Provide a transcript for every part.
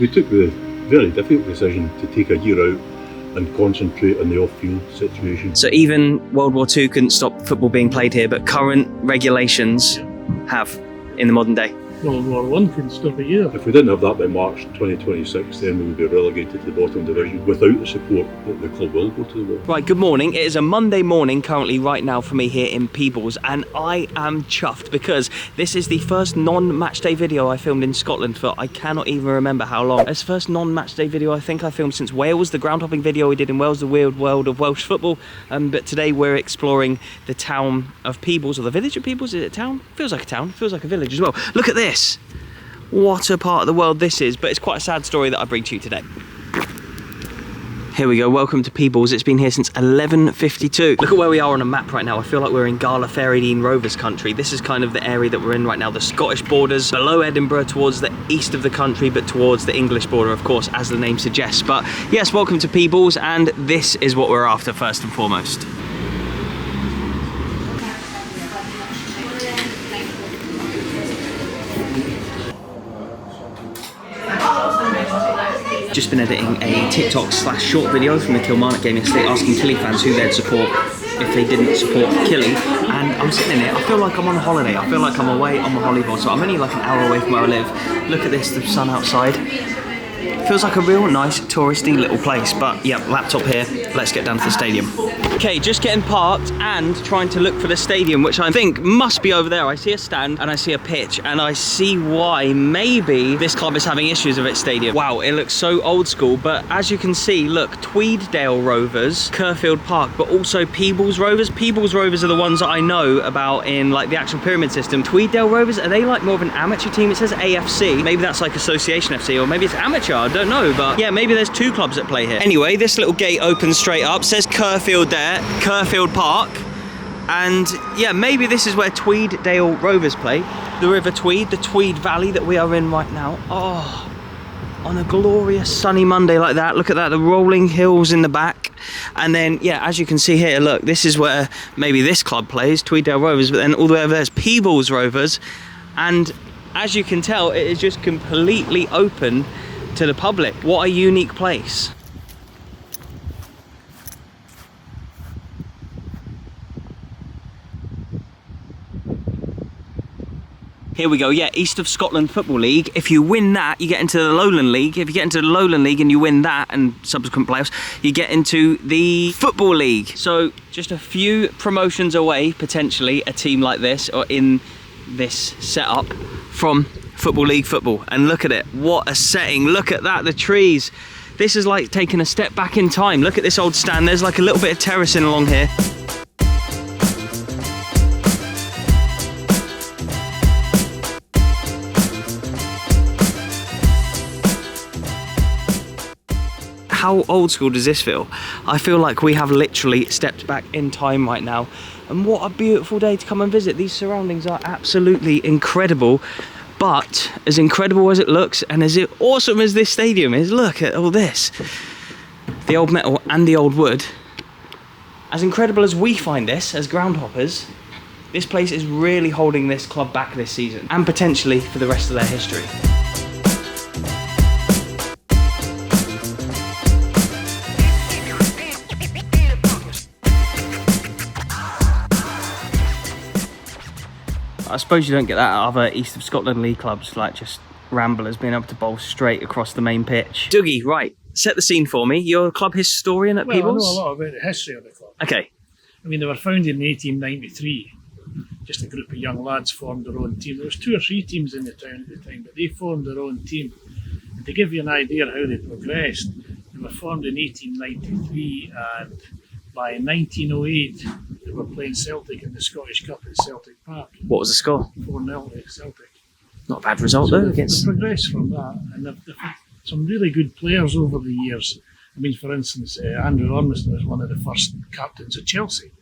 We took the very difficult decision to take a year out and concentrate on the off-field situation. So even World War II couldn't stop football being played here, but current regulations have in the modern day. World War I couldn't stop it either. If we didn't have that by March 2026, then we would be relegated to the bottom division without the support that the club will go to the bottom. Right, good morning. It is a Monday morning currently right now for me here in Peebles, and I am chuffed because this is the first non-match day video I filmed in Scotland for I cannot even remember how long. It's the first non-match day video I think I filmed since Wales, the ground hopping video we did in Wales, the weird world of Welsh football. But today we're exploring the town of Peebles, or the village of Peebles. Is it a town? Feels like a town, feels like a village as well. Look at this. What a part of the world this is, but it's quite a sad story that I bring to you today. Here we go, welcome to Peebles. It's been here since 1152. Look at where we are on a map right now. I feel like we're in Peebles Rovers country. This is kind of the area that we're in right now, the Scottish borders, below Edinburgh towards the east of the country, but towards the English border, of course, as the name suggests. But yes, welcome to Peebles, and this is what we're after first and foremost. Just been editing a TikTok/short video from the Kilmarnock game yesterday, asking Killy fans who they'd support if they didn't support Killy. And I'm sitting in here, I feel like I'm on a holiday. I feel like I'm away on my holiday, so I'm only like an hour away from where I live. Look at this, the sun outside. Feels like a real nice touristy little place, but yeah, laptop here, let's get down to the stadium. Okay, just getting parked and trying to look for the stadium, which I think must be over there. I see a stand and I see a pitch, and I see why maybe this club is having issues with its stadium. Wow, it looks so old school, but as you can see, look, Tweeddale Rovers, Kerfield Park, but also Peebles Rovers. Peebles Rovers are the ones that I know about in like the actual pyramid system. Tweeddale Rovers, are they like more of an amateur team? It says AFC, maybe that's like Association FC, or maybe it's amateur, I don't know, but yeah, maybe there's two clubs at play here. Anyway, this little gate opens straight up, says Kerfield there, Kerfield Park, and yeah, maybe this is where Tweeddale Rovers play. The River Tweed, the Tweed Valley that we are in right now. Oh, on a glorious sunny Monday like that, look at that, the rolling hills in the back. And then, yeah, as you can see here, look, this is where maybe this club plays, Tweeddale Rovers, but then all the way over there's Peebles Rovers, and as you can tell, it is just completely open to the public. What a unique place. Here we go, yeah, East of Scotland Football League. If you win that, you get into the Lowland League. If you get into the Lowland League and you win that and subsequent playoffs, you get into the Football League. So just a few promotions away, potentially, a team like this, or in this setup, from Football League football. And look at it, what a setting. Look at that, the trees. This is like taking a step back in time. Look at this old stand, there's like a little bit of terracing along here. How old school does this feel? I feel like we have literally stepped back in time right now. And what a beautiful day to come and visit. These surroundings are absolutely incredible. But as incredible as it looks and as awesome as this stadium is, look at all this. The old metal and the old wood. As incredible as we find this as groundhoppers, this place is really holding this club back this season and potentially for the rest of their history. I suppose you don't get that at other East of Scotland League clubs, like just ramblers being able to bowl straight across the main pitch. Dougie, right, set the scene for me. You're a club historian at Peebles? I know a lot about the history of the club. Okay. I mean, they were founded in 1893. Just a group of young lads formed their own team. There was 2 or 3 teams in the town at the time, but they formed their own team. And to give you an idea of how they progressed, they were formed in 1893, and by 1908, they were playing Celtic in the Scottish Cup at Celtic Park. What was the score? 4-0 to Celtic. Not a bad result So though. they've progressed from that, and they've had some really good players over the years. I mean, for instance, Andrew Ormiston was one of the first captains of Chelsea.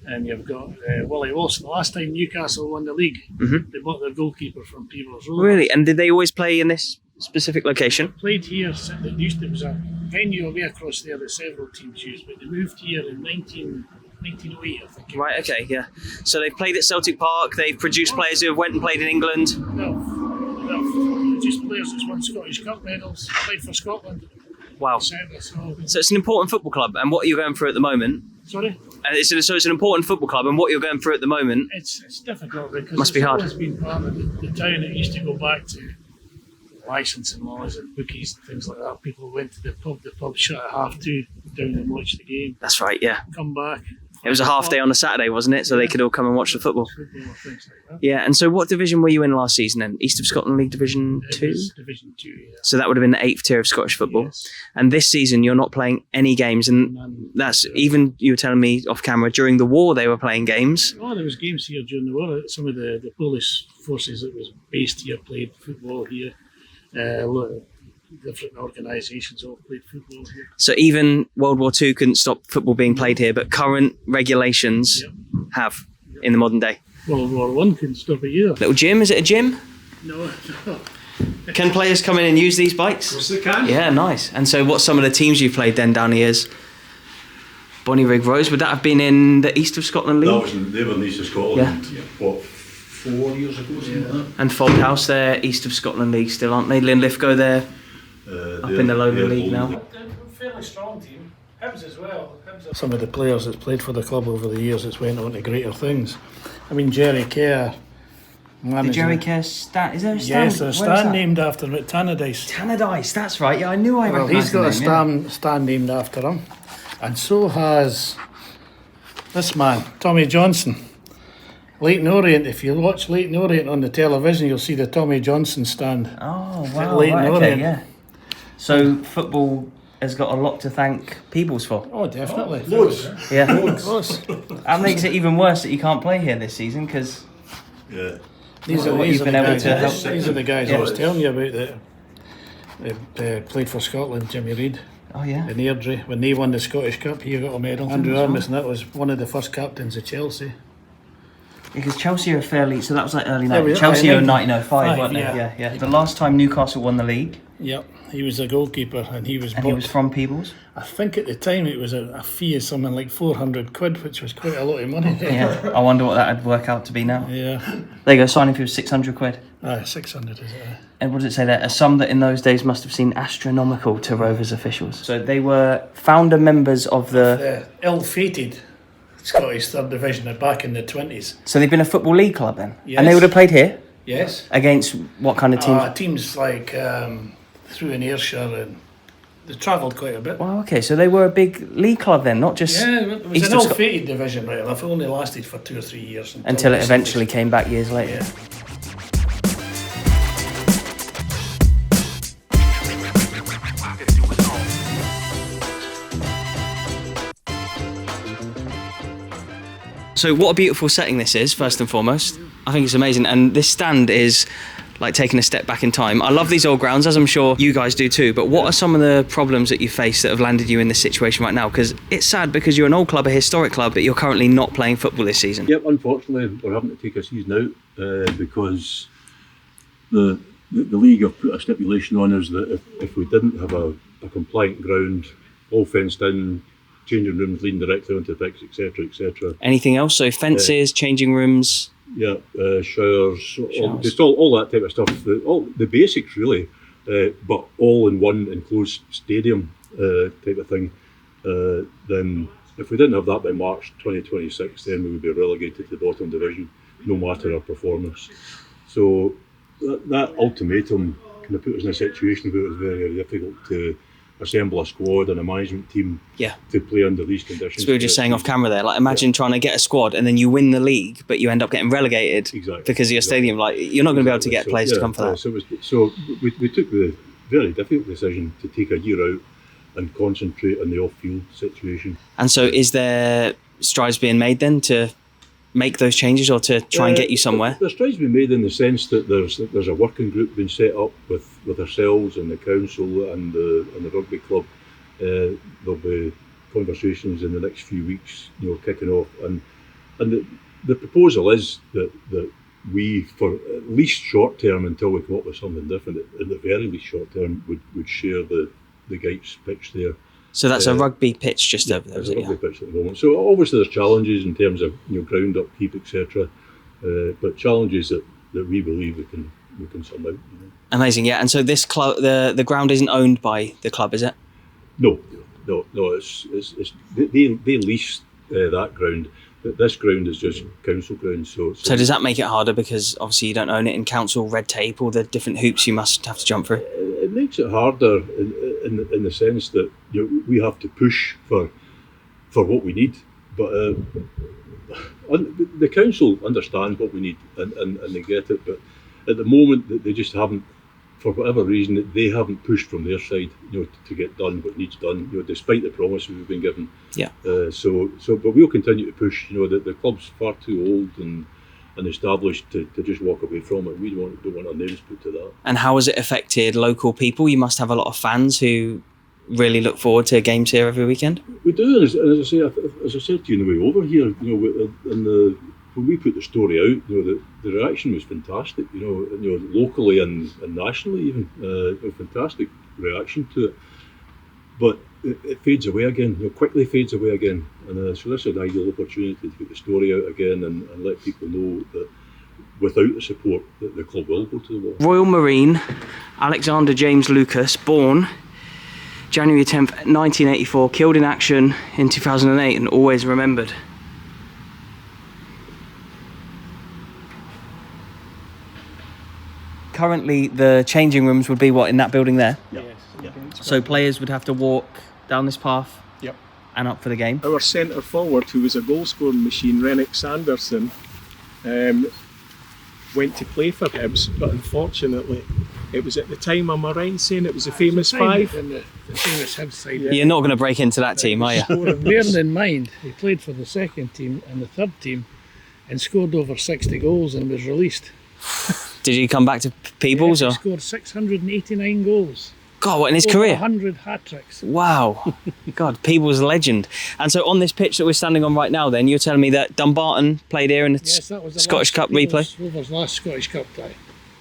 And you've got Willie Wilson. The last time Newcastle won the league, they bought their goalkeeper from Peebles Rovers. Really? And did they always play in this specific location? Played here. It was a venue away across there that several teams used, but they moved here in 1908, I think. Right, okay, yeah. So they've played at Celtic Park, they've produced players who have went and played in England. No, just players that's won Scottish Cup medals, played for Scotland. Wow. Etc. So it's an important football club, and what you're going through at the moment. Sorry? And so it's an important football club, and what you're going through at the moment. It's difficult because Must be hard. It's always been part of the town. It used to go back to licensing laws and bookies and things like that. People went to the pub shut at 2:30 down and watch the game. That's right, yeah. Come back. It was a half day on a Saturday, wasn't it? So they could all come and watch the football. Football, things like that. Yeah, and so what division were you in last season then? East of Scotland League Division It 2? was Division 2, yeah. So that would have been the 8th tier of Scottish football. Yes. And this season you're not playing any games, and None. that's even, you were telling me off camera, during the war they were playing games. Oh, there was games here during the war. Some of the Polish forces that was based here played football here. A lot of different organisations all played football here. So even World War II couldn't stop football being played here, but current regulations Yep. have in the modern day. World War One couldn't stop it either. Little gym, is it a gym? No. Can players come in and use these bikes? Of course they can. Yeah, nice. And so what's some of the teams you've played then down the years? Bonnyrig Rose, would that have been in the East of Scotland League? They were in the East of Scotland, what, 4 years ago, something like that? And Foldhouse, they're East of Scotland League still, aren't they? Linlithgow, they're up in the lower league now. They're a fairly strong team. Hibs as well. Some of the players that's played for the club over the years that's went on to greater things. I mean, Jerry Kerr. The Jerry Kerr stand, is there a stand? Yes, there's a stand named after him at Tannadice. Tannadice, that's right. Yeah, I knew I Well, recognised he's got the name, a stand named after him. And so has this man, Tommy Johnson. Leighton Orient, if you watch Leighton Orient on the television, you'll see the Tommy Johnson stand. Oh, At wow, Leighton right, okay, Orient. yeah. So football has got a lot to thank Peebles for. Oh, definitely. Loads. Yeah. Close. That makes it even worse that you can't play here this season, because Yeah. These are What you've the been able guys. to help. These are the guys Yeah. I was telling you about that played for Scotland. Jimmy Reid oh yeah. and Airdrie, when they won the Scottish Cup, he got a medal. Andrew Armstrong was one of the first captains of Chelsea. Because Chelsea are fairly, so that was like early Yeah, 90s. we- Chelsea I are think- 1905, weren't they? yeah. Yeah. The last time Newcastle won the league, Yep, he was a goalkeeper, and he was. and he bought- was from Peebles. I think at the time it was a fee of something like 400 quid, which was quite a lot of money. Yeah. I wonder what that would work out to be now. Yeah. There you go, signing fee was 600 quid. 600 is it? And what does it say there? A sum that in those days must have seemed astronomical to Rovers officials. So they were founder members of the. The ill-fated Scottish Third Division back in the 20s. So they've been a football league club then? Yes. And they would have played here? Yes. Against what kind of teams? Teams like through in Ayrshire, and they travelled quite a bit. Well, okay, so they were a big league club then, not just Yeah, it was East an of Scot- ill-fated division, right enough. It only lasted for 2 or 3 years. until it eventually came back years later. Yeah. So what a beautiful setting this is, first and foremost. I think it's amazing. And this stand is like taking a step back in time. I love these old grounds, as I'm sure you guys do too, but what are some of the problems that you face that have landed you in this situation right now? Because it's sad because you're an old club, a historic club, but you're currently not playing football this season. Yep, unfortunately, we're having to take a season out because the league have put a stipulation on us that if we didn't have a compliant ground, all fenced in, changing rooms leading directly onto the pitch, etc., etc. Anything else? So fences, changing rooms. Yeah, showers, Showers. just all that type of stuff. All the basics really, but all in one enclosed stadium type of thing. Then if we didn't have that by March 2026, then we would be relegated to the bottom division, no matter our performance. So that ultimatum kind of put us in a situation where it was very, very difficult to assemble a squad and a management team Yeah. to play under these conditions. So we were just saying off camera there, like imagine trying to get a squad and then you win the league, but you end up getting relegated Exactly. because of your stadium. Like you're not going to be able to get players to come for that. So we took the very difficult decision to take a year out and concentrate on the off-field situation. And so is there strides being made then to make those changes or to try and get you somewhere? There's strides being made in the sense that there's a working group being set up with ourselves and the council and the rugby club. There'll be conversations in the next few weeks, kicking off, and the proposal is that we, for at least short term, until we come up with something different, at the very least short term, would share the Geips pitch there. So that's a rugby pitch just over there, There's is a it? rugby pitch at the moment. So obviously there's challenges in terms of ground upkeep, etc. But challenges that we believe we can sum out. Amazing, yeah. And so this club, the ground isn't owned by the club, is it? No. It's they lease that ground. This ground is just council ground. So does that make it harder because obviously you don't own it in council red tape, all the different hoops you must have to jump through? It makes it harder in the sense that we have to push for what we need, but the council understand what we need and they get it. But at the moment, they just haven't, for whatever reason, they haven't pushed from their side, to get done what needs done, despite the promises we've been given. Yeah. But we'll continue to push. The club's far too old and established to just walk away from it. We don't want our names put to that. And how has it affected local people? You must have a lot of fans who really look forward to games here every weekend. We do, and as I said to you on the way over here, when we put the story out, the reaction was fantastic. Locally and nationally even, a fantastic reaction to it. But it fades away again. Quickly fades away again. And so this is an ideal opportunity to get the story out again and let people know that without the support, that the club will go to the wall. Royal Marine Alexander James Lucas, born January 10th, 1984, killed in action in 2008 and always remembered. Currently, the changing rooms would be what, in that building there? Yes. So players would have to walk down this path Yep. and up for the game? Our centre forward, who was a goal scoring machine, Rennick Sanderson, went to play for Hibs, but unfortunately it was at the time, am I right in saying it was a famous five? In the famous Hibs side. Yeah. You're not going to break into that team, are you? Bearing in mind, he played for the second team and the third team and scored over 60 goals and was released. Did he come back to Peebles? He Or? scored 689 goals. God, what, in his Over career? 100 hat-tricks. Wow. God, Peebles legend. And so on this pitch that we're standing on right now then, you're telling me that Dumbarton played here in the Yes, that was the Scottish last Cup Peebles replay? Rovers' last Scottish Cup tie.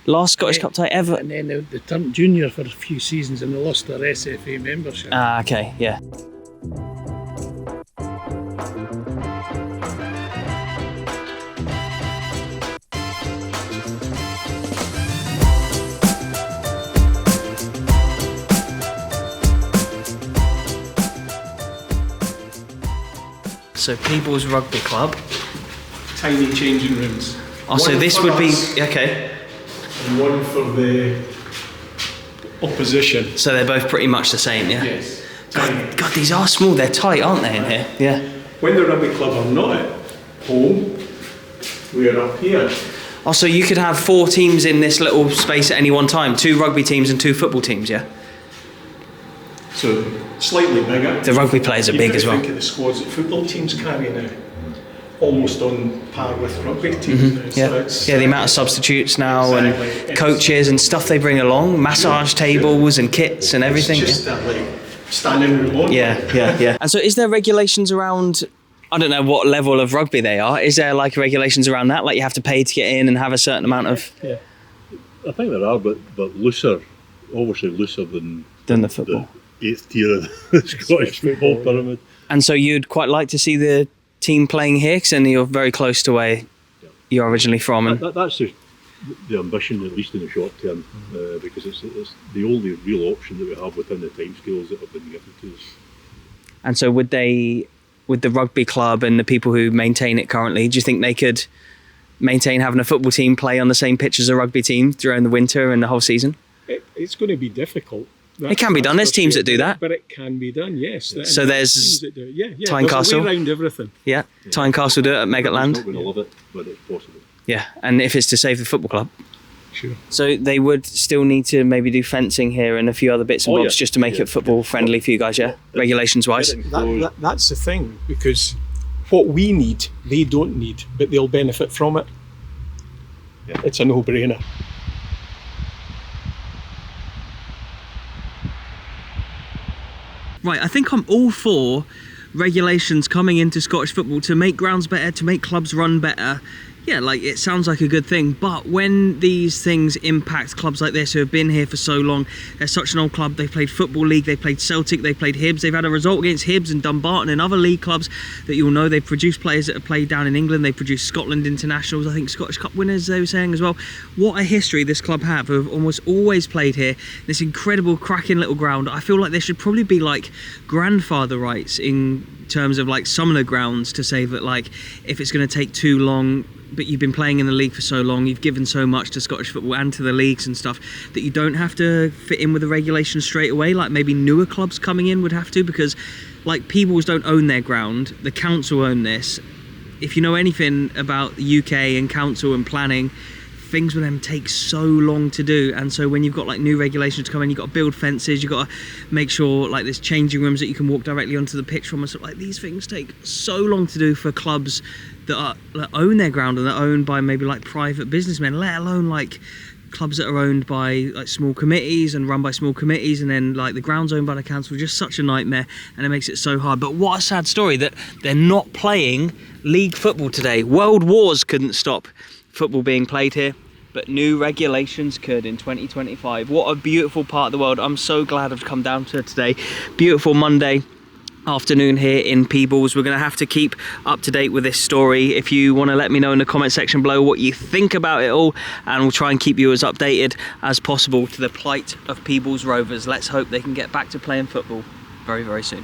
Last Scottish Cup tie ever? And then they turned junior for a few seasons and they lost their SFA membership. Ah, okay, yeah. So Peebles Rugby Club. Tiny changing rooms. Oh, so One this for would be, us okay. and one for the opposition. So they're both pretty much the same, yeah? Yes. Tiny. God, these are small, they're tight, aren't they, in here? Yeah. When the rugby club are not at home, we're up here. Oh, so you could have 4 teams in this little space at any one time? 2 rugby teams and 2 football teams, yeah? So slightly bigger. The rugby players are big as well. Think of the squads that football teams carry now, almost on par with rugby teams now. Yeah, So it's, yeah. The amount of substitutes now Exactly. and coaches and stuff they bring along, massage tables and kits and everything. It's just that like standing room only. Yeah. And so, is there regulations around? I don't know what level of rugby they are. Is there like regulations around that? Like you have to pay to get in and have a certain amount of I think there are, but looser, obviously looser than the football. The 8th tier of the Scottish football pyramid. And so, you'd quite like to see the team playing here, because then you're very close to where you're originally from. And That's the ambition, at least in the short term, because it's the only real option that we have within the timescales that have been given to us. And so would the rugby club and the people who maintain it currently, do you think they could maintain having a football team play on the same pitch as a rugby team during the winter and the whole season? It's going to be difficult. It can be done. There's teams that do that. But it can be done, yes. So there's teams that do it. Yeah. Tynecastle. There's a way around everything. Yeah, Tynecastle do it at I'm Megatland. not going to love it, but it's possible. Yeah, and if it's to save the football club. Sure. So they would still need to maybe do fencing here and a few other bits and bobs just to make it football friendly for you guys, yeah? Regulations wise. That's the thing, because what we need, they don't need, but they'll benefit from it. Yeah. It's a no-brainer. Right, I think I'm all for regulations coming into Scottish football to make grounds better, to make clubs run better. yeah, like it sounds like a good thing, but when these things impact clubs like this who have been here for so long, they're such an old club, they've played Football League, they've played Celtic, they've played Hibs, they've had a result against Hibs and Dumbarton and other league clubs that you'll know. They've produced players that have played down in England, they've produced Scotland internationals, I think Scottish Cup winners they were saying as well. What a history this club have almost always played here, this incredible cracking little ground. I feel like there should probably be like grandfather rights in terms of like some of the grounds to say that like if it's going to take too long, but you've been playing in the league for so long, you've given so much to Scottish football and to the leagues and stuff, that you don't have to fit in with the regulations straight away, like maybe newer clubs coming in would have to, because like Peebles don't own their ground, the council own this. If you know anything about the UK and council and planning, things with them take so long to do, and so when you've got like new regulations to come in, you've got to build fences, you've got to make sure like there's changing rooms that you can walk directly onto the pitch from, and stuff like these things take so long to do for clubs that own their ground and that are owned by maybe like private businessmen, let alone like clubs that are owned by like small committees and run by small committees, and then like the ground's owned by the council. Just such a nightmare, and it makes it so hard. But what a sad story that they're not playing league football today. World wars couldn't stop football being played here, but new regulations could in 2025. What a beautiful part of the world. I'm so glad I've come down to it today. Beautiful Monday afternoon here in Peebles. We're going to have to keep up to date with this story. If you want to let me know in the comment section below what you think about it all, and we'll try and keep you as updated as possible to the plight of Peebles Rovers. Let's hope they can get back to playing football very, very soon.